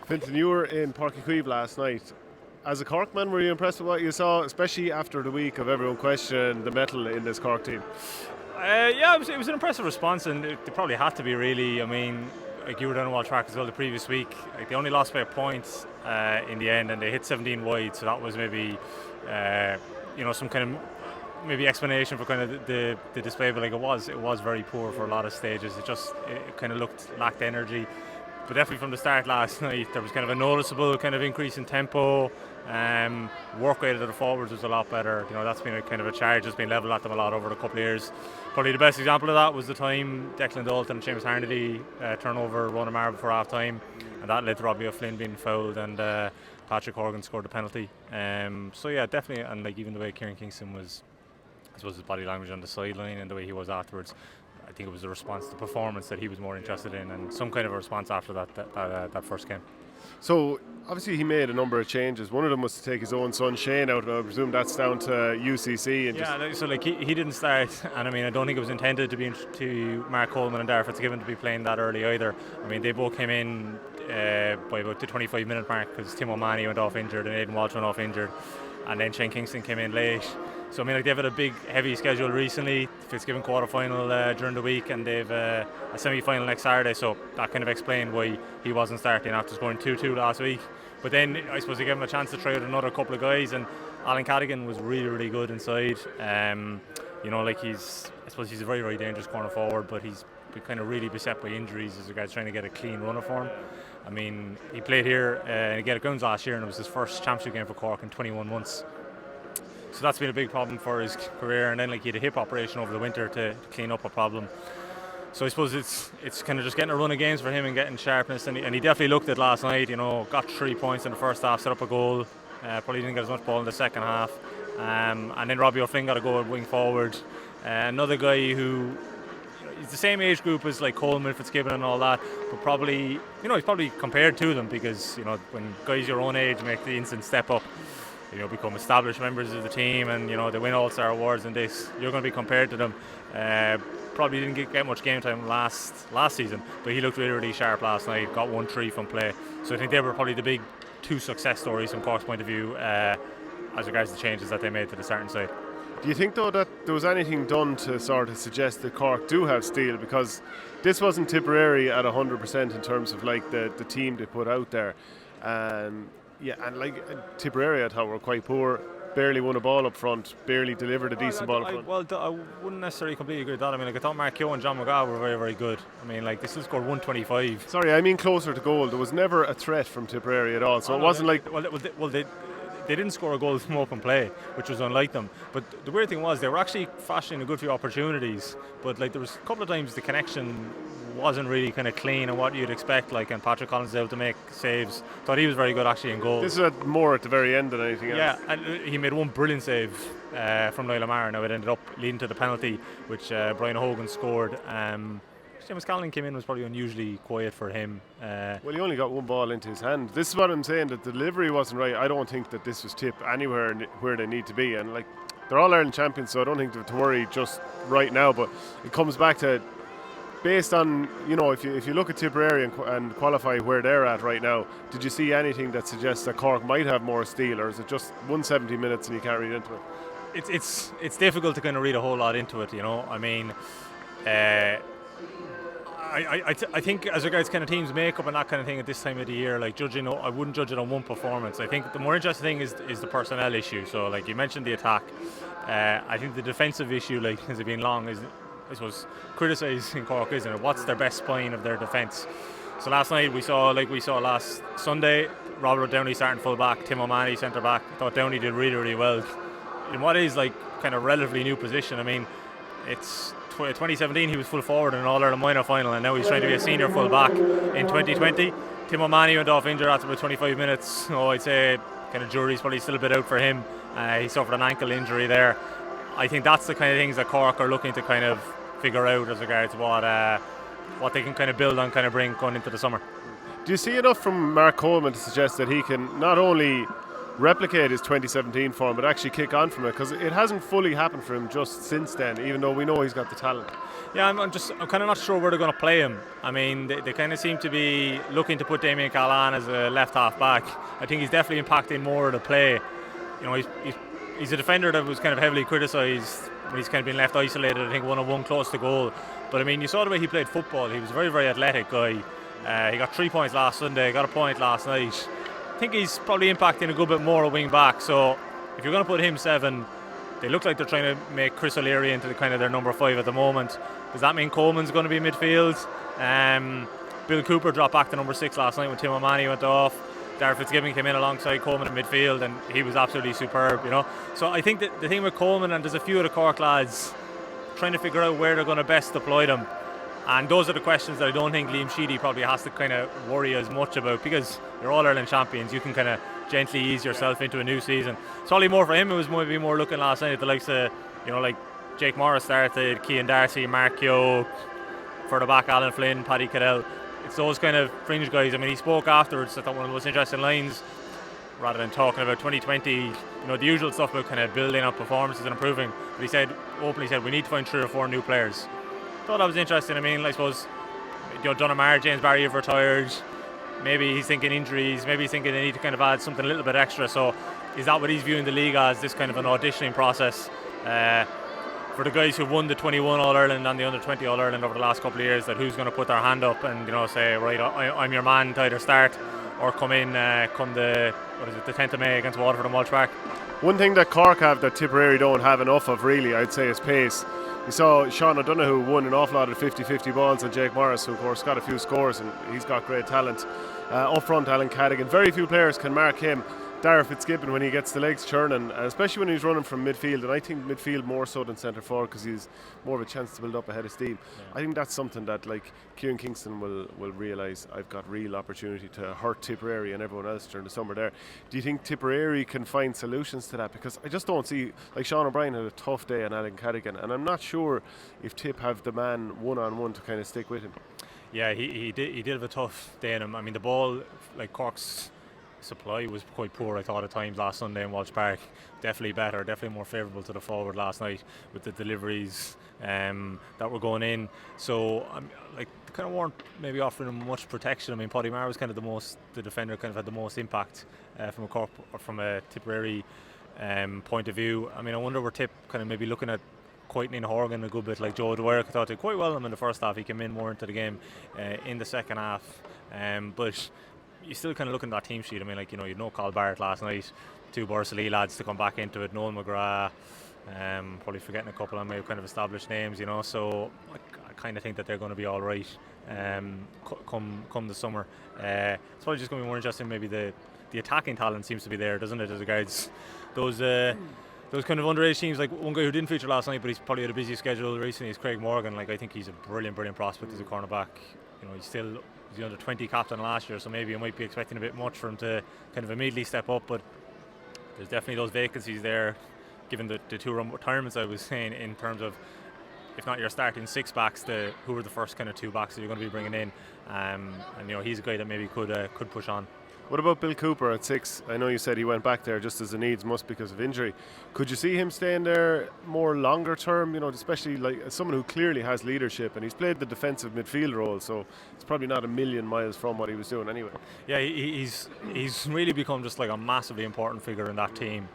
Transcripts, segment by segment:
Fintan, you were in Páirc Uí Chaoimh last night. As a Cork man, were you impressed with what you saw, especially after the week of everyone questioning the mettle in this Cork team? Yeah, it was an impressive response, and it probably had to be, really. I mean, like, you were down on Wild Track as well the previous week. Like, they only lost by a point in the end, and they hit 17 wide, so that was maybe some kind of maybe explanation for kind of the display. But like, it was very poor for a lot of stages. It kind of lacked energy. But definitely from the start last night, there was kind of a noticeable kind of increase in tempo. Work rate of the forwards was a lot better. That's been a kind of a charge that's been levelled at them a lot over the couple of years. Probably the best example of that was the time Declan Dalton and Seamus Harnedy turnover Ronan Mara before half time, and that led to Robbie O'Flynn being fouled, and Patrick Horgan scored the penalty. So yeah, definitely, and like even the way Kieran Kingston was, I suppose, his body language on the sideline and the way he was afterwards, I think it was a response to performance that he was more interested in, and some kind of a response after that first game. So obviously he made a number of changes. One of them was to take his own son Shane out. I presume that's down to UCC. He didn't start, and I mean, I don't think it was intended to be to Mark Coleman and Darragh Fitzgibbon to be playing that early either. I mean, they both came in by about the 25-minute mark because Tim O'Mahony went off injured and Aidan Walsh went off injured, and then Shane Kingston came in late. So I mean, like, they've had a big, heavy schedule recently. Fitzgibbon quarter-final during the week, and they've a semi-final next Saturday. So that kind of explained why he wasn't starting after scoring 2-2 last week. But then I suppose they gave him a chance to try out another couple of guys, and Alan Cadigan was really, really good inside. He's a very, very dangerous corner forward, but he's been kind of really beset by injuries as regards trying to get a clean runner for him. I mean, he played here in Gaelic Grounds last year, and it was his first championship game for Cork in 21 months. So that's been a big problem for his career, and then like he had a hip operation over the winter to clean up a problem. So I suppose it's kind of just getting a run of games for him and getting sharpness, and he definitely looked at last night. Got 3 points in the first half, set up a goal. Probably didn't get as much ball in the second half, and then Robbie O'Flynn got a goal at wing forward. Another guy who, he's the same age group as like Coleman, Fitzgibbon, and all that, but probably he's probably compared to them because when guys your own age make the instant step up, become established members of the team, and they win All-Star awards and this, you're going to be compared to them. Probably didn't get much game time last season, but he looked really, really sharp last night, got 1-3 from play. So I think they were probably the big two success stories from Cork's point of view as regards the changes that they made to the starting side. Do you think though that there was anything done to sort of suggest that Cork do have steel? Because this wasn't Tipperary at 100% in terms of like the team they put out there. And like Tipperary, I thought were quite poor. Barely won a ball up front. Barely delivered a decent ball up front. I wouldn't necessarily completely agree with that. I mean, like, I thought Mark Keogh and John McGaugh were very, very good. I mean, like, they still scored 125. Sorry, I mean closer to goal. There was never a threat from Tipperary at all. So it wasn't like. They didn't score a goal from open play, which was unlike them. But the weird thing was they were actually fashioning a good few opportunities. But like, there was a couple of times the connection wasn't really kind of clean and what you'd expect. Like, and Patrick Collins was able to make saves. Thought he was very good actually in goal. This is more at the very end than anything else. Yeah, and he made one brilliant save from Niall O'Mara. Now it ended up leading to the penalty, which Brian Hogan scored. Seamus Callan came in, was probably unusually quiet for him. Well, he only got one ball into his hand. This is what I'm saying, that the delivery wasn't right. I don't think that this was Tipp anywhere where they need to be. And like, they're all Ireland champions, so I don't think they have to worry just right now. But it comes back to, based on, if you look at Tipperary and qualify where they're at right now, did you see anything that suggests that Cork might have more steel, or is it just 170 minutes and you can't read into it? It's difficult to kind of read a whole lot into it, I mean, I think as regards kind of teams makeup and that kind of thing at this time of the year, like judging, I wouldn't judge it on one performance. I think the more interesting thing is the personnel issue. So like you mentioned the attack, I think the defensive issue, like, has it been long, is I suppose criticised in Cork, isn't it? What's their best spine of their defence? So last night we saw last Sunday, Robert Downey starting full back, Tim O'Mahony centre back. I thought Downey did really, really well in what is like kind of relatively new position. I mean, it's 2017 he was full forward in an All-Ireland minor final, and now he's trying to be a senior full back in 2020. Tim O'Mahony went off injured after about 25 minutes. So I'd say kind of jury's probably still a bit out for him. He suffered an ankle injury there. I think that's the kind of things that Cork are looking to kind of figure out as regards what they can kind of build on, kind of bring going into the summer. Do you see enough from Mark Coleman to suggest that he can not only replicate his 2017 form, but actually kick on from it, because it hasn't fully happened for him just since then, even though we know he's got the talent. Yeah, I'm kind of not sure where they're going to play him. I mean, they kind of seem to be looking to put Damien Callan as a left half back. I think he's definitely impacting more of the play. You know, he's a defender that was kind of heavily criticised when he's kind of been left isolated. I think 1-on-1 close to goal. But I mean, you saw the way he played football. He was a very, very athletic guy. He got 3 points last Sunday, got a point last night. I think he's probably impacting a good bit more a wing back. So if you're going to put him 7, they look like they're trying to make Chris O'Leary into kind of their number 5 at the moment. Does that mean Coleman's going to be midfield? Bill Cooper dropped back to number 6 last night when Tim O'Mahony went off. Darragh Fitzgibbon came in alongside Coleman in midfield, and he was absolutely superb, you know. So I think that the thing with Coleman, and there's a few of the Cork lads trying to figure out where they're going to best deploy them. And those are the questions that I don't think Liam Sheedy probably has to kind of worry as much about, because you're all Ireland champions. You can kind of gently ease yourself into a new season. It's probably more for him. It was maybe more looking last night at the likes of, you know, like Jake Morris started, Cian Darcy, Mark Yo, further back Alan Flynn, Paddy Cadell. It's those kind of fringe guys. I mean, he spoke afterwards. I thought one of the most interesting lines, rather than talking about 2020, you know, the usual stuff about kind of building up performances and improving. But he said, openly said, we need to find 3 or 4 new players. Thought that was interesting. I mean, I suppose, you know, Dunamar, James Barry have retired. Maybe he's thinking injuries. Maybe he's thinking they need to kind of add something a little bit extra. So is that what he's viewing the league as, this kind of an auditioning process? For the guys who won the 21 All-Ireland and the Under-20 All-Ireland over the last couple of years, that who's going to put their hand up and, you know, say, right, I'm your man to either start or come in come the 10th of May against Waterford and Walsh Park. One thing that Cork have that Tipperary don't have enough of, really, I'd say, is pace. We saw Sean O'Donoghue won an awful lot of 50-50 balls on Jake Morris, who of course got a few scores, and he's got great talent. Up front, Alan Cadigan, very few players can mark him. Darragh Fitzgibbon, when he gets the legs churning, especially when he's running from midfield, and I think midfield more so than centre forward, because he's more of a chance to build up ahead of steam. Yeah. I think that's something that, like, Kieran Kingston will realise, I've got real opportunity to hurt Tipperary and everyone else during the summer there. Do you think Tipperary can find solutions to that? Because I just don't see, like, Sean O'Brien had a tough day on Alan Cadigan, and I'm not sure if Tipp have the man one-on-one to kind of stick with him. Yeah, he did have a tough day on him. I mean, the ball, like, Cork's supply was quite poor, I thought, at times last Sunday in Walsh Park. Definitely better, definitely more favourable to the forward last night with the deliveries that were going in. So like, they kind of weren't maybe offering him much protection. I mean, Paddy Maher was kind of the defender kind of had the most impact from a Cork or from a Tipperary point of view. I mean, I wonder where Tipp kind of maybe looking at quietening Horgan a good bit. Like Joe Dwyer, I thought did quite well in the first half. He came in more into the game in the second half, but you're still kind of looking at that team sheet. I mean, like, you know, you know, Carl Barrett last night, 2 Borsallee lads to come back into it, Noel McGrath, probably forgetting a couple of maybe kind of established names, you know, so I kind of think that they're going to be all right come the summer. It's probably just going to be more interesting. Maybe the attacking talent seems to be there, doesn't it, as regards those kind of underage teams. Like, one guy who didn't feature last night, but he's probably had a busy schedule recently, is Craig Morgan. Like, I think he's a brilliant prospect as a cornerback. You know, he's the under-20 captain last year, so maybe you might be expecting a bit much for him to kind of immediately step up, but there's definitely those vacancies there, given the 2 retirements I was saying, in terms of, if not your starting 6 backs, who are the first kind of 2 backs that you're going to be bringing in, and you know, he's a guy that maybe could push on. What about Bill Cooper at 6? I know you said he went back there just as a needs must because of injury. Could you see him staying there more longer term? You know, especially like as someone who clearly has leadership, and he's played the defensive midfield role, so it's probably not a million miles from what he was doing anyway. Yeah, he's really become just like a massively important figure in that team.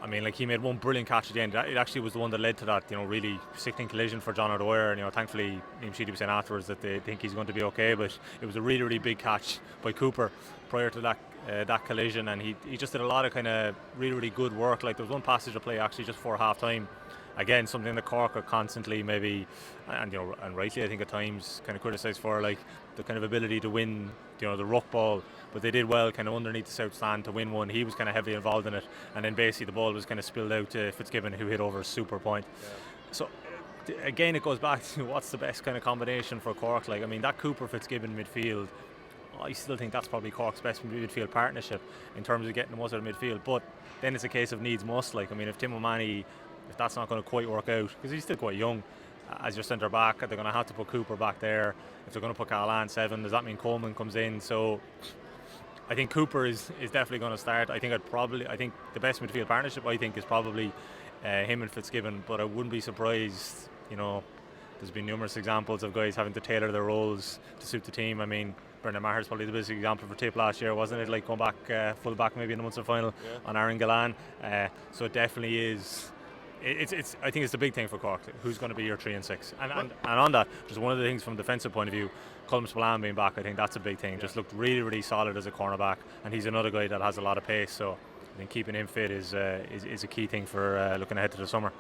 I mean, like, he made one brilliant catch at the end. It actually was the one that led to that, you know, really sickening collision for John O'Dwyer. And, you know, thankfully, Liam Sheedy was saying afterwards that they think he's going to be okay. But it was a really, really big catch by Cooper prior to that collision. And he just did a lot of kind of really, really good work. Like, there was one passage of play actually just before half time. Again, something that Cork are constantly maybe, and, you know, and rightly, I think at times kind of criticised for, like, the kind of ability to win, you know, the ruck ball. But they did well kind of underneath the south stand to win one. He was kind of heavily involved in it, and then basically the ball was kind of spilled out to Fitzgibbon, who hit over a super point. Yeah. So again, it goes back to what's the best kind of combination for Cork. Like, I mean, that Cooper Fitzgibbon midfield, I still think that's probably Cork's best midfield partnership in terms of getting the most out of midfield. But then it's a case of needs must. Like, I mean, if Tim O'Mahony, if that's not going to quite work out, because he's still quite young, as your centre back, they're going to have to put Cooper back there. If they're going to put Callan 7, does that mean Coleman comes in? So I think Cooper is definitely going to start. I think the best midfield partnership is probably him and Fitzgibbon, but I wouldn't be surprised. There's been numerous examples of guys having to tailor their roles to suit the team. I mean, Brendan Maher's probably the biggest example for Tipp last year, wasn't it? Like going back full back maybe in the Munster final on Aaron Gallan. So it definitely is. I think it's the big thing for Cork. Who's going to be your 3 and 6? And on that, just one of the things from a defensive point of view, Colm Spillane being back, I think that's a big thing. Just looked really, really solid as a cornerback, and he's another guy that has a lot of pace. So I think keeping him fit is a key thing for looking ahead to the summer.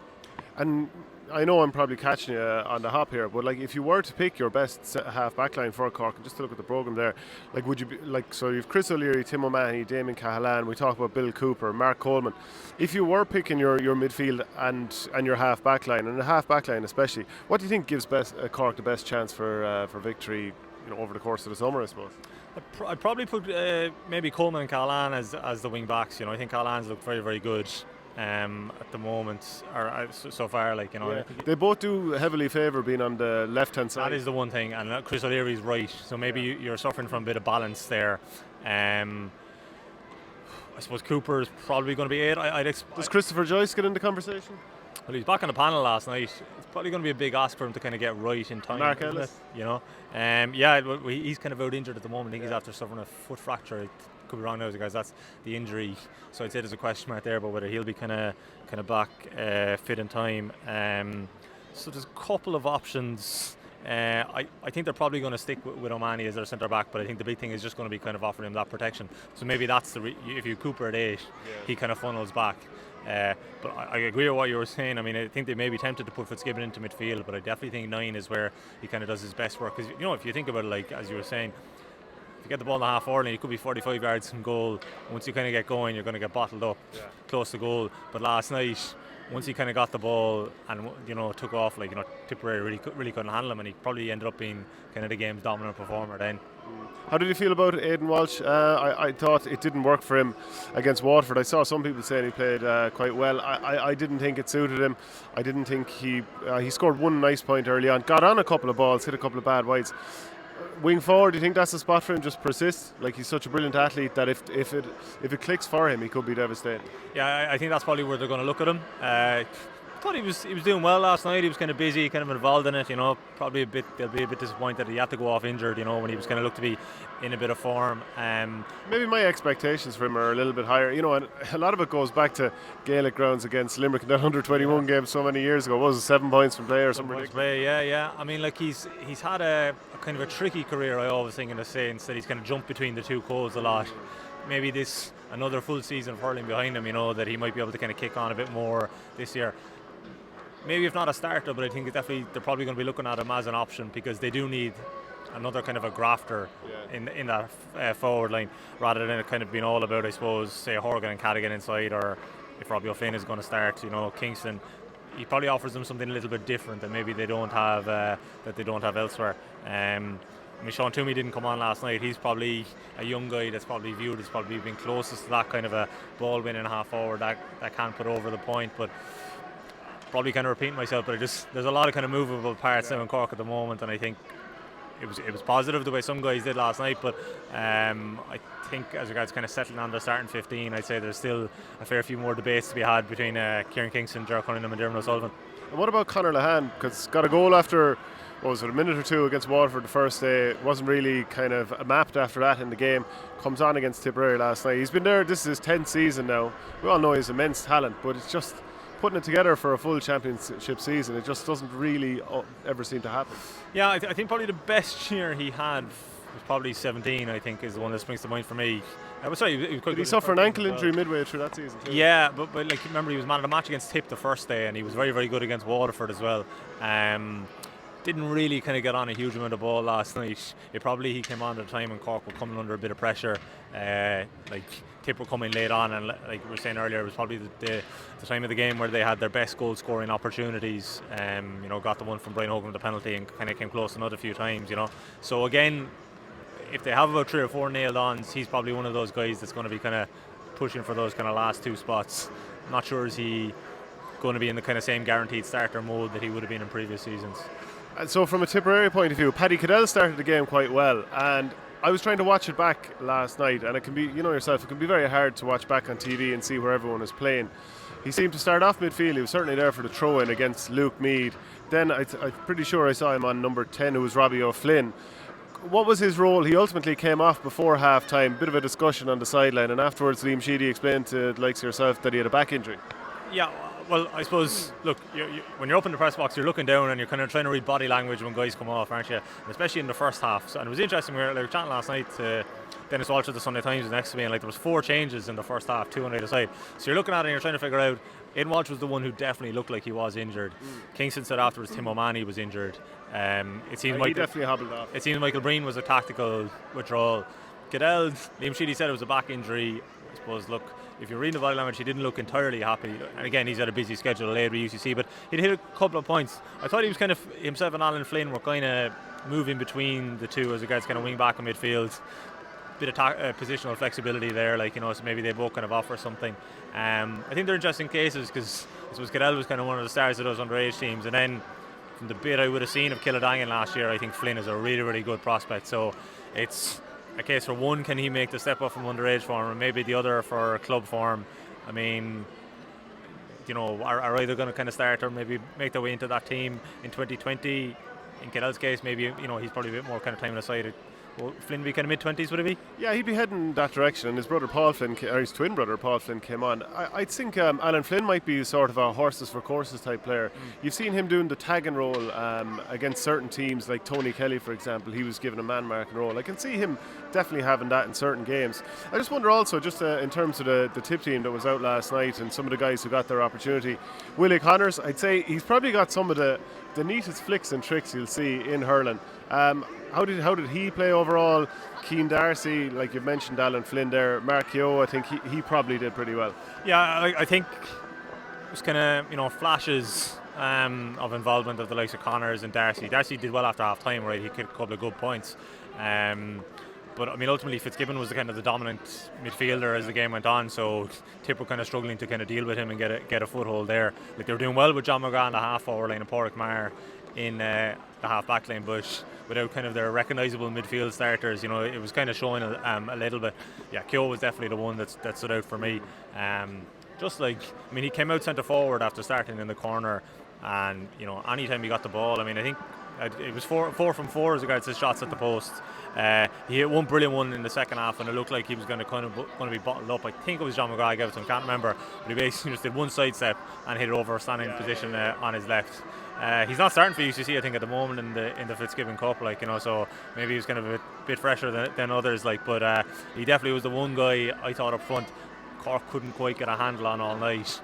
And I know I'm probably catching you on the hop here, but like if you were to pick your best half back line for Cork, and just to look at the programme there, like would you be like, so you've Chris O'Leary, Tim O'Mahony, Damien Cahalan, we talk about Bill Cooper, Mark Coleman. If you were picking your midfield and your half back line, and the half back line especially, what do you think gives Cork the best chance for victory over the course of the summer, I suppose? I'd probably put maybe Coleman and Cahalan as the wing backs. I think Cahalan's looked very, very good at the moment, or so far. They both do heavily favour being on the left hand side. That is the one thing, and Chris O'Leary's right, so maybe you're suffering from a bit of balance there. I suppose Cooper's probably going to be 8. Does Christopher Joyce get in the conversation? Well, he's back on the panel last night. It's probably going to be a big ask for him to kind of get right in time. Mark Ellis, he's kind of out injured at the moment. I think he's after suffering a foot fracture. Could be wrong now, guys. That's the injury. So I'd say there's a question mark there, but whether he'll be kind of back fit in time. So there's a couple of options. I think they're probably going to stick with O'Mahony as their centre back, but I think the big thing is just going to be kind of offering him that protection. So maybe that's if you Cooper at 8, he kind of funnels back. But I agree with what you were saying. I mean, I think they may be tempted to put Fitzgibbon into midfield, but I definitely think 9 is where he kind of does his best work. Because if you think about it, like as you were saying, if you get the ball in the half forward, it could be 45 yards from goal. Once you kind of get going, you're going to get bottled up close to goal. But last night, once he kind of got the ball and took off, Tipperary really couldn't handle him, and he probably ended up being kind of the game's dominant performer then. How did you feel about Aidan Walsh? I thought it didn't work for him against Waterford. I saw some people saying he played quite well. I didn't think it suited him. I didn't think he scored one nice point early on, got on a couple of balls, hit a couple of bad wides. Wing forward, do you think that's the spot for him? Just persist. Like, he's such a brilliant athlete that if it clicks for him, he could be devastating. Yeah, I think that's probably where they're going to look at him. I thought he was doing well last night. He was kind of busy, kind of involved in it. Probably they'll be a bit disappointed that he had to go off injured. When he was kind of looked to be in a bit of form. Maybe my expectations for him are a little bit higher. And a lot of it goes back to Gaelic grounds against Limerick in that 121 game so many years ago. What was it, 7 points from play or something ridiculous? Yeah. I mean, he's had a kind of a tricky career, I always think, in the sense that he's kind of jumped between the two codes a lot. Maybe another full season of hurling behind him, that he might be able to kind of kick on a bit more this year. Maybe if not a starter, but I think they're probably going to be looking at him as an option, because they do need another kind of a grafter in that forward line, rather than it kind of being all about, I suppose, say Horgan and Cadigan inside, or if Robbie O'Flynn is going to start, Kingston. He probably offers them something a little bit different that maybe they don't have elsewhere. Sean Toomey didn't come on last night. He's probably a young guy that's probably viewed as probably being closest to that kind of a ball winning half forward that can put over the point, but probably kind of repeating myself, but there's a lot of kind of movable parts now in Cork at the moment, and I think it was positive the way some guys did last night, but I think as regards kind of settling on their starting 15, I'd say there's still a fair few more debates to be had between Kieran Kingston, Ger Cunningham and Dermot O'Sullivan. And what about Conor Lehane? Because got a goal after a minute or two against Waterford the first day. It wasn't really kind of mapped after that in the game. Comes on against Tipperary last night. He's been there, this is his 10th season now. We all know he's immense talent, but it's just putting it together for a full championship season, it just doesn't really ever seem to happen. Yeah, I think probably the best year he had was probably 17, I think, is the one that springs to mind for me. Did he suffer an ankle injury midway through that season too? Yeah, but remember, he was man of the match against Tipp the first day, and he was very, very good against Waterford as well. Didn't really kind of get on a huge amount of ball last night. He came on at a time when Cork were coming under a bit of pressure. Tipp were coming late on, and like we were saying earlier, it was probably the time of the game where they had their best goal scoring opportunities. Got the one from Brian Hogan with the penalty and kind of came close another few times. So again, if they have about 3 or 4 nailed ons, he's probably one of those guys that's going to be kind of pushing for those kind of last 2 spots. Not sure is he going to be in the kind of same guaranteed starter mode that he would have been in previous seasons. And so from a Tipperary point of view, Paddy Cadell started the game quite well, and I was trying to watch it back last night, and it can be, you know yourself, it can be very hard to watch back on TV and see where everyone is playing. He seemed to start off midfield. He was certainly there for the throw-in against Luke Meade. Then I'm pretty sure I saw him on number 10, who was Robbie O'Flynn. What was his role? He ultimately came off before half-time, bit of a discussion on the sideline, and afterwards Liam Sheedy explained to the likes of yourself that he had a back injury. Yeah, well, I suppose, look, when you're up in the press box, you're looking down and you're kind of trying to read body language when guys come off, aren't you? And especially in the first half. So, and it was interesting, we were chatting last night to Dennis Walsh of the Sunday Times was next to me, and like there was 4 changes in the first half, 2 on either side. So you're looking at it and you're trying to figure out, Aidan Walsh was the one who definitely looked like he was injured. Kingston said afterwards Tim O'Mahony was injured. It seemed He definitely hobbled off. It seemed Michael Breen was a tactical withdrawal. Goodell, Liam Sheedy said it was a back injury. I suppose, look, if you're reading the body language, he didn't look entirely happy. And again, he's had a busy schedule later with UCC, but he'd hit a couple of points. I thought he was kind of, himself and Alan Flynn were kind of moving between the two as regards kind of wing back in midfield. Bit of positional flexibility there, like, you know, so maybe they both kind of offer something. I think they're interesting cases because I suppose Goodell was kind of one of the stars of those underage teams, and then from the bit I would have seen of Killadangan last year, I think Flynn is a really, really good prospect. So it's a case for one, can he make the step up from underage form, and maybe the other for club form. I mean, you know, are either going to kind of start or maybe make their way into that team in 2020. In Goodell's case, maybe, you know, he's probably a bit more kind of time on the side. Will Flynn be kind of mid-20s, would it be? Yeah, he'd be heading that direction, and his brother Paul Flynn, or his twin brother Paul Flynn, came on. I think Alan Flynn might be sort of a horses for courses type player. You've seen him doing the tagging role against certain teams, like Tony Kelly, for example. He was given a man-marking role. I can see him definitely having that in certain games. I just wonder also, just in terms of the Tipp team that was out last night and some of the guys who got their opportunity, Willie Connors, I'd say he's probably got some of the neatest flicks and tricks you'll see in hurling. How did he play overall? Keane Darcy, like you've mentioned, Alan Flynn there. Mark Keogh, I think he probably did pretty well. Yeah, I think it was kind of, you know, flashes of involvement of the likes of Connors and Darcy. Darcy did well after half time, right? He kicked a couple of good points. But I mean, ultimately Fitzgibbon was the kind of the dominant midfielder as the game went on, so Tipp were kind of struggling to kind of deal with him and get a foothold there. Like, they were doing well with John McGrath in the half forward line and Porrick Maher in the half back line, but without kind of their recognisable midfield starters, you know, it was kind of showing a little bit. Yeah, Keogh was definitely the one that stood out for me. Just like, I mean, he came out centre forward after starting in the corner, and, you know, anytime he got the ball, I mean, I think it was 4 from 4 as regards his shots at the post. He hit one brilliant one in the second half, and it looked like he was going to be bottled up. I think it was John McGrath gave it to him, can't remember, but he basically just did one sidestep and hit it over a standing position on his left. He's not starting for UCC, I think, at the moment in the Fitzgibbon Cup, like, you know, so maybe he was kind of a bit fresher than others, like, but he definitely was the one guy I thought up front Cork couldn't quite get a handle on all night.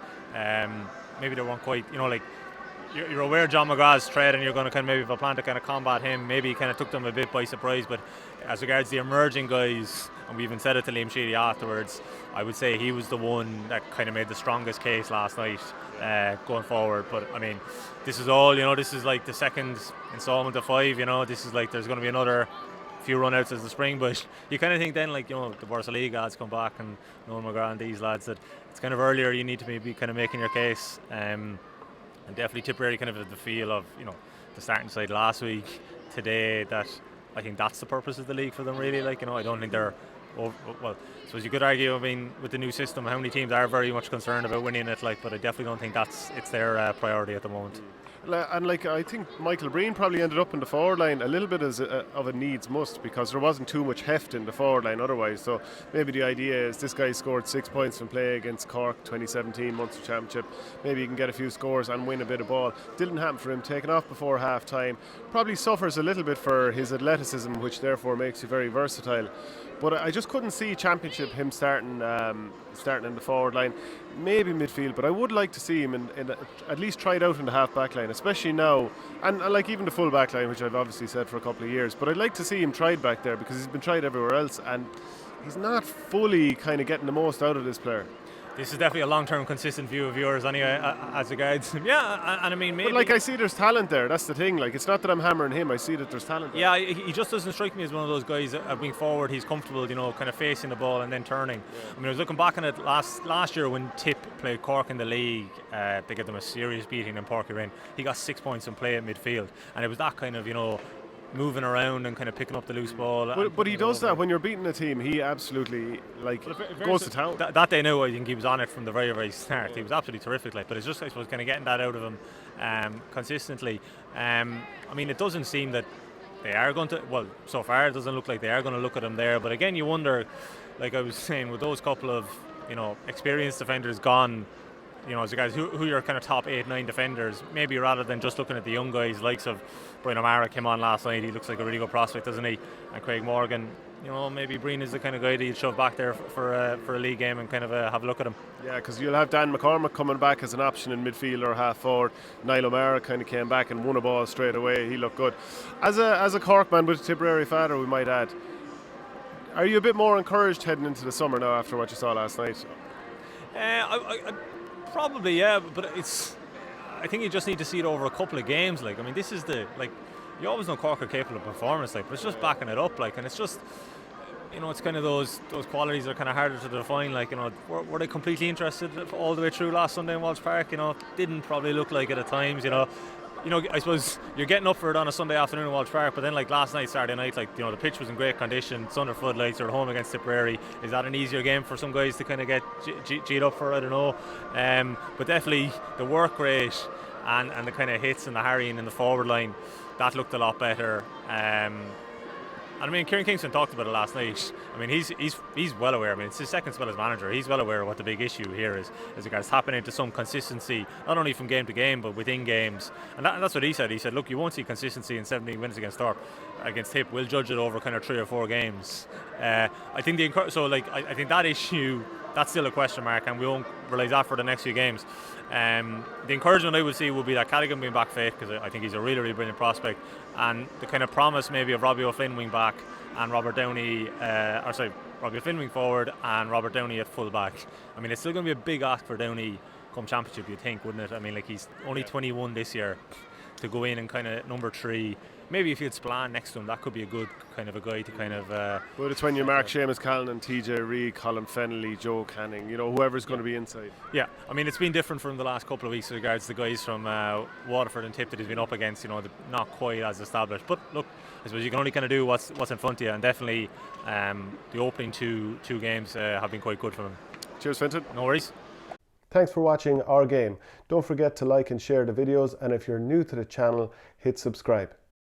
Maybe they weren't quite, you know, like, you're aware of John McGrath's tread and you're going to kind of maybe have a plan to kind of combat him. Maybe he kind of took them a bit by surprise, but as regards the emerging guys, and we even said it to Liam Sheedy afterwards, I would say he was the one that kind of made the strongest case last night going forward. But I mean, this is all, you know, this is like the second instalment of 5, you know, this is like, there's going to be another few run-outs as the spring, but you kind of think then, like, you know, the Borsa League lads come back and Noel McGrath and these lads, that it's kind of earlier you need to be kind of making your case. And definitely Tipperary kind of had the feel of, you know, the starting side last week, today, that I think that's the purpose of the league for them, really. Like, you know, I don't think they're well, I suppose you could argue, I mean, with the new system, how many teams are very much concerned about winning it, like, but I definitely don't think it's their priority at the moment. And like, I think Michael Breen probably ended up in the forward line a little bit as of a needs must, because there wasn't too much heft in the forward line otherwise. So maybe the idea is this guy scored 6 points from play against Cork 2017 Munster Championship. Maybe he can get a few scores and win a bit of ball. Didn't happen for him. Taken off before half time. Probably suffers a little bit for his athleticism, which therefore makes you very versatile. But I just couldn't see Championship him starting in the forward line, maybe midfield. But I would like to see him in at least try it out in the half back line, especially now, and like even the full back line, which I've obviously said for a couple of years. But I'd like to see him tried back there, because he's been tried everywhere else, and he's not fully kind of getting the most out of this player. This is definitely a long-term consistent view of yours anyway, as regards. Yeah, and I mean, maybe. But like, I see there's talent there, that's the thing. Like, it's not that I'm hammering him, I see that there's talent there. Yeah, he just doesn't strike me as one of those guys that being forward, he's comfortable, you know, kind of facing the ball and then turning. Yeah. I mean, I was looking back on it last year when Tipp played Cork in the league, they gave them a serious beating in Porky Rain. He got 6 points in play at midfield, and it was that kind of, you know, moving around and kind of picking up the loose ball. But he does that when you're beating a team. He absolutely goes to town. That day now, I think he was on it from the very, very start. He was absolutely terrific. But it's just, I suppose, kind of getting that out of him consistently. I mean, it doesn't seem that they are going to. Well, so far it doesn't look like they are going to look at him there. But again, you wonder, like I was saying, with those couple of experienced defenders gone. As the guys who your kind of top 8-9 defenders, maybe rather than just looking at the young guys, likes of Brian O'Mara came on last night. He looks like a really good prospect, doesn't he? And Craig Morgan, maybe Breen is the kind of guy that you'd shove back there for a league game and kind of have a look at him. Yeah, because you'll have Dan McCormick coming back as an option in midfield or half forward. Niall O'Mara kind of came back and won a ball straight away. He looked good. As a Cork man with a Tipperary father, we might add. Are you a bit more encouraged heading into the summer now after what you saw last night? Probably, yeah, but I think you just need to see it over a couple of games. This is you always know Cork are capable of performance, but it's just backing it up, and it's just, it's kind of those qualities that are kind of harder to define. Were they completely interested all the way through last Sunday in Walsh Park? Didn't probably look like it at times. I suppose you're getting up for it on a Sunday afternoon in Walsh Park, but then last night, Saturday night, the pitch was in great condition. It's under floodlights. They're at home against Tipperary. Is that an easier game for some guys to kind of get G'd up for? I don't know. But definitely the work rate and the kind of hits and the harrying in the forward line, that looked a lot better. And I mean, Kieran Kingston talked about it last night. I mean, he's well aware. I mean, it's his second spell as manager. He's well aware of what the big issue here is the guys tapping into some consistency, not only from game to game, but within games. And that's what he said. He said, look, you won't see consistency in 17 wins against Tipp. We'll judge it over kind of 3 or 4 games. I think I think that issue, that's still a question mark, and we won't realise that for the next few games. The encouragement I would see would be that Callaghan being back fit, because I think he's a really, really brilliant prospect, and the kind of promise maybe of Robbie O'Flynn wing back and Robbie O'Flynn wing forward and Robert Downey at full back. I mean, it's still going to be a big ask for Downey come championship, you'd think, wouldn't it? I mean, he's only 21 this year. To go in and kind of number 3, maybe if you had Spillane next to him, that could be a good kind of a guy to kind of. Well, it's when you mark Seamus Callan, TJ Reid, Colin Fennelly, Joe Canning, whoever's going to be inside. Yeah, I mean, it's been different from the last couple of weeks with regards to the guys from Waterford and Tipp that he's been up against. They're not quite as established. But look, I suppose you can only kind of do what's in front of you, and definitely the opening two games have been quite good for him. Cheers, Fintan. No worries. Thanks for watching Our Game. Don't forget to like and share the videos, and if you're new to the channel, hit subscribe.